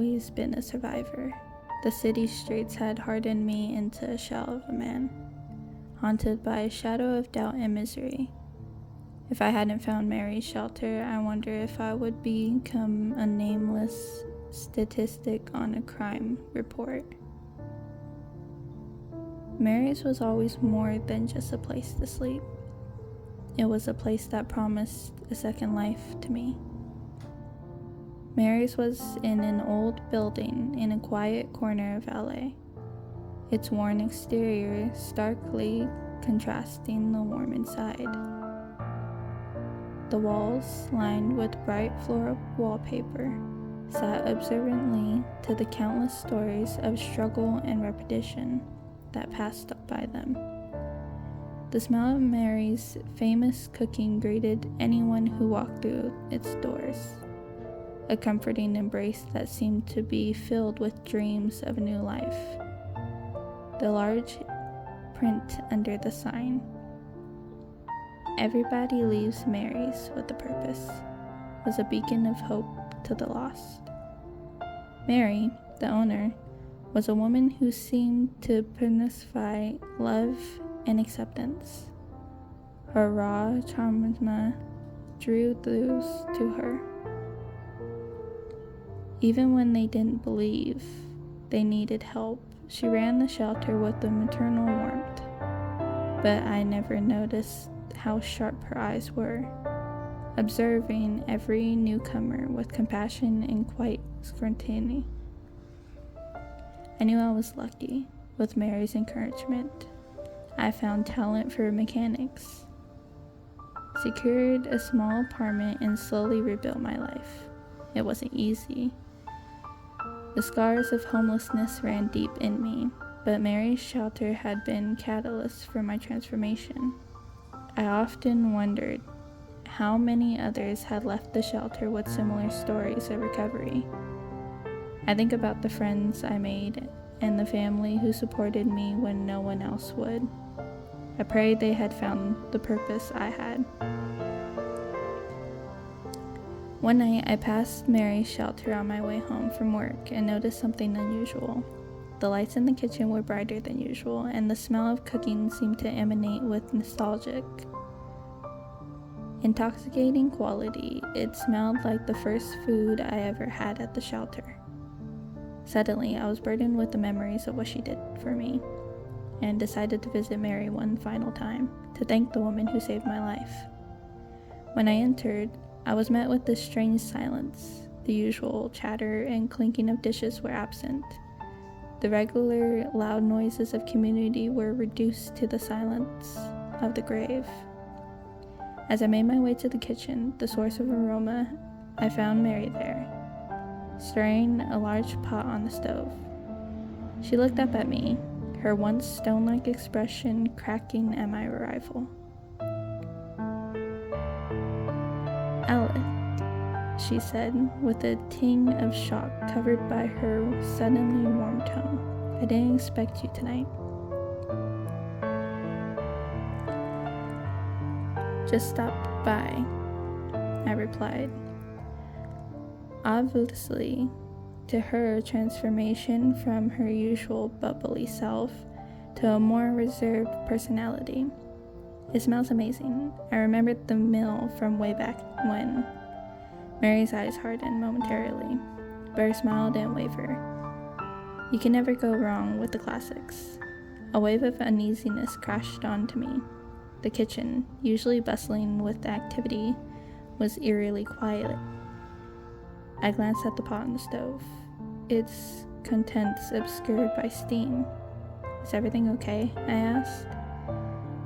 always been a survivor. The city streets had hardened me into a shell of a man, haunted by a shadow of doubt and misery. If I hadn't found Mary's shelter, I wonder if I would become a nameless statistic on a crime report. Mary's was always more than just a place to sleep. It was a place that promised a second life to me. Mary's was in an old building in a quiet corner of LA, its worn exterior starkly contrasting the warm inside. The walls, lined with bright floral wallpaper, sat observantly to the countless stories of struggle and repetition that passed by them. The smell of Mary's famous cooking greeted anyone who walked through its doors, a comforting embrace that seemed to be filled with dreams of a new life. The large print under the sign, "Everybody leaves Mary's with a purpose," was a beacon of hope to the lost. Mary, the owner, was a woman who seemed to personify love and acceptance. Her raw charisma drew those to her. Even when they didn't believe they needed help, she ran the shelter with a maternal warmth. But I never noticed how sharp her eyes were, observing every newcomer with compassion and quiet scrutiny. I knew I was lucky. With Mary's encouragement, I found talent for mechanics, secured a small apartment, and slowly rebuilt my life. It wasn't easy. The scars of homelessness ran deep in me, but Mary's shelter had been catalyst for my transformation. I often wondered how many others had left the shelter with similar stories of recovery. I think about the friends I made and the family who supported me when no one else would. I prayed they had found the purpose I had. One night, I passed Mary's shelter on my way home from work and noticed something unusual. The lights in the kitchen were brighter than usual, and the smell of cooking seemed to emanate with nostalgic, intoxicating quality. It smelled like the first food I ever had at the shelter. Suddenly, I was burdened with the memories of what she did for me, and decided to visit Mary one final time to thank the woman who saved my life. When I entered, I was met with this strange silence. The usual chatter and clinking of dishes were absent. The regular loud noises of community were reduced to the silence of the grave. As I made my way to the kitchen, the source of aroma, I found Mary there, stirring a large pot on the stove. She looked up at me, her once stone-like expression cracking at my arrival. "Alec," she said, with a ting of shock covered by her suddenly warm tone. "I didn't expect you tonight." "Just stopped by," I replied. Obviously, to her, transformation from her usual bubbly self to a more reserved personality. "It smells amazing." I remembered the meal from way back when. Mary's eyes hardened momentarily, but her smile didn't waver. You can never go wrong with the classics. A wave of uneasiness crashed onto me. The kitchen, usually bustling with activity, was eerily quiet. I glanced at the pot on the stove, its contents obscured by steam. "Is everything okay?" I asked.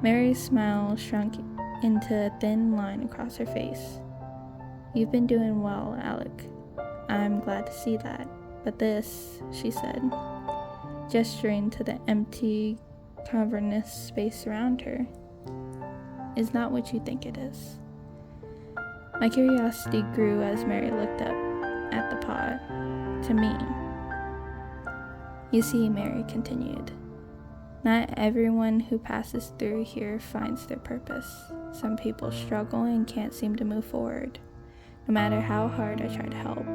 Mary's smile shrunk into a thin line across her face. "You've been doing well, Alec. I'm glad to see that. But this," she said, gesturing to the empty, cavernous space around her, "is not what you think it is." My curiosity grew as Mary looked up at the pot, to me. "You see," Mary continued, "not everyone who passes through here finds their purpose. Some people struggle and can't seem to move forward, no matter how hard I try to help.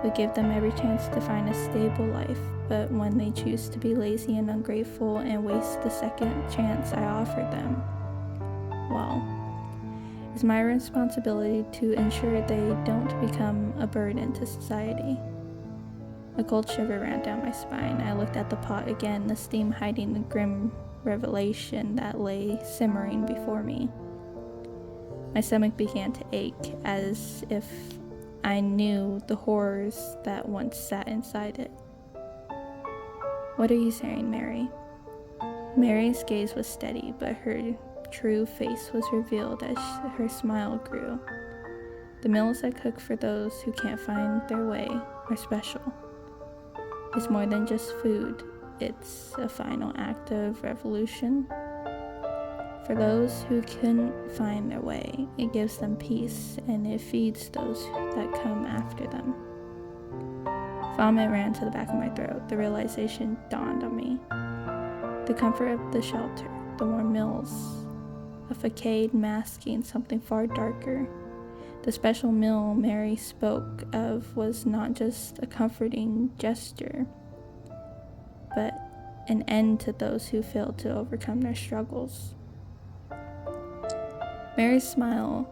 We give them every chance to find a stable life, but when they choose to be lazy and ungrateful and waste the second chance I offered them, well, it's my responsibility to ensure they don't become a burden to society. A cold shiver ran down my spine. I looked at the pot again, the steam hiding the grim revelation that lay simmering before me. My stomach began to ache, as if I knew the horrors that once sat inside it. "What are you saying, Mary?" Mary's gaze was steady, but her true face was revealed as her smile grew. "The meals I cook for those who can't find their way are special. It's more than just food. It's a final act of revolution. For those who couldn't find their way, it gives them peace, and it feeds those that come after them." Vomit ran to the back of my throat. The realization dawned on me. The comfort of the shelter, the warm meals, a facade masking something far darker. The special meal Mary spoke of was not just a comforting gesture, but an end to those who failed to overcome their struggles. Mary's smile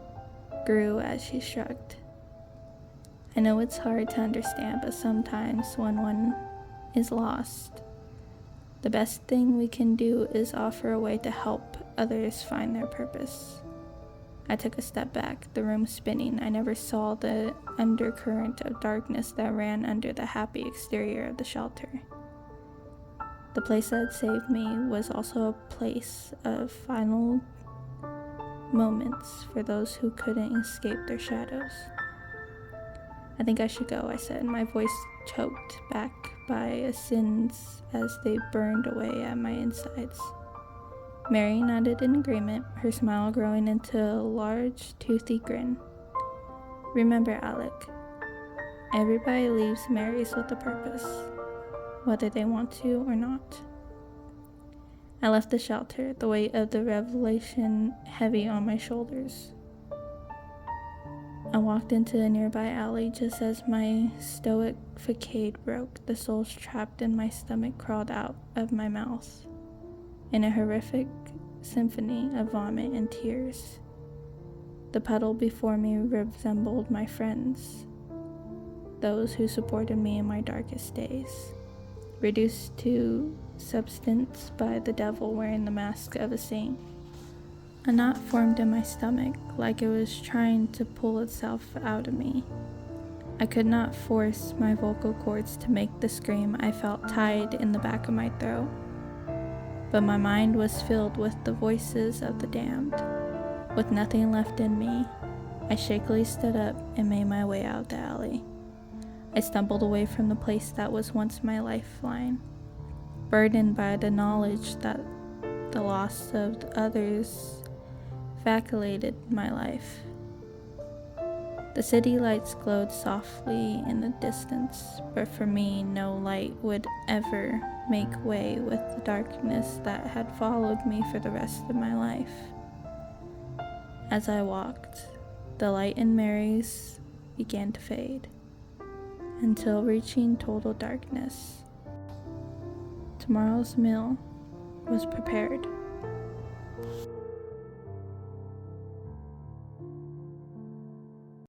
grew as she shrugged. "I know it's hard to understand, but sometimes when one is lost, the best thing we can do is offer a way to help others find their purpose." I took a step back, the room spinning. I never saw the undercurrent of darkness that ran under the happy exterior of the shelter. The place that saved me was also a place of final moments for those who couldn't escape their shadows. "I think I should go," I said, my voice choked back by sins as they burned away at my insides. Mary nodded in agreement, her smile growing into a large, toothy grin. "Remember, Alec, everybody leaves Mary's with a purpose, whether they want to or not." I left the shelter, the weight of the revelation heavy on my shoulders. I walked into a nearby alley just as my stoic facade broke. The souls trapped in my stomach crawled out of my mouth in a horrific symphony of vomit and tears. The puddle before me resembled my friends, those who supported me in my darkest days, reduced to substance by the devil wearing the mask of a saint. A knot formed in my stomach, like it was trying to pull itself out of me. I could not force my vocal cords to make the scream I felt tied in the back of my throat, but my mind was filled with the voices of the damned. With nothing left in me, I shakily stood up and made my way out the alley. I stumbled away from the place that was once my lifeline, burdened by the knowledge that the loss of others vacillated my life. The city lights glowed softly in the distance, but for me, no light would ever make way with the darkness that had followed me for the rest of my life. As I walked, the light in Mary's began to fade, until reaching total darkness. Tomorrow's meal was prepared.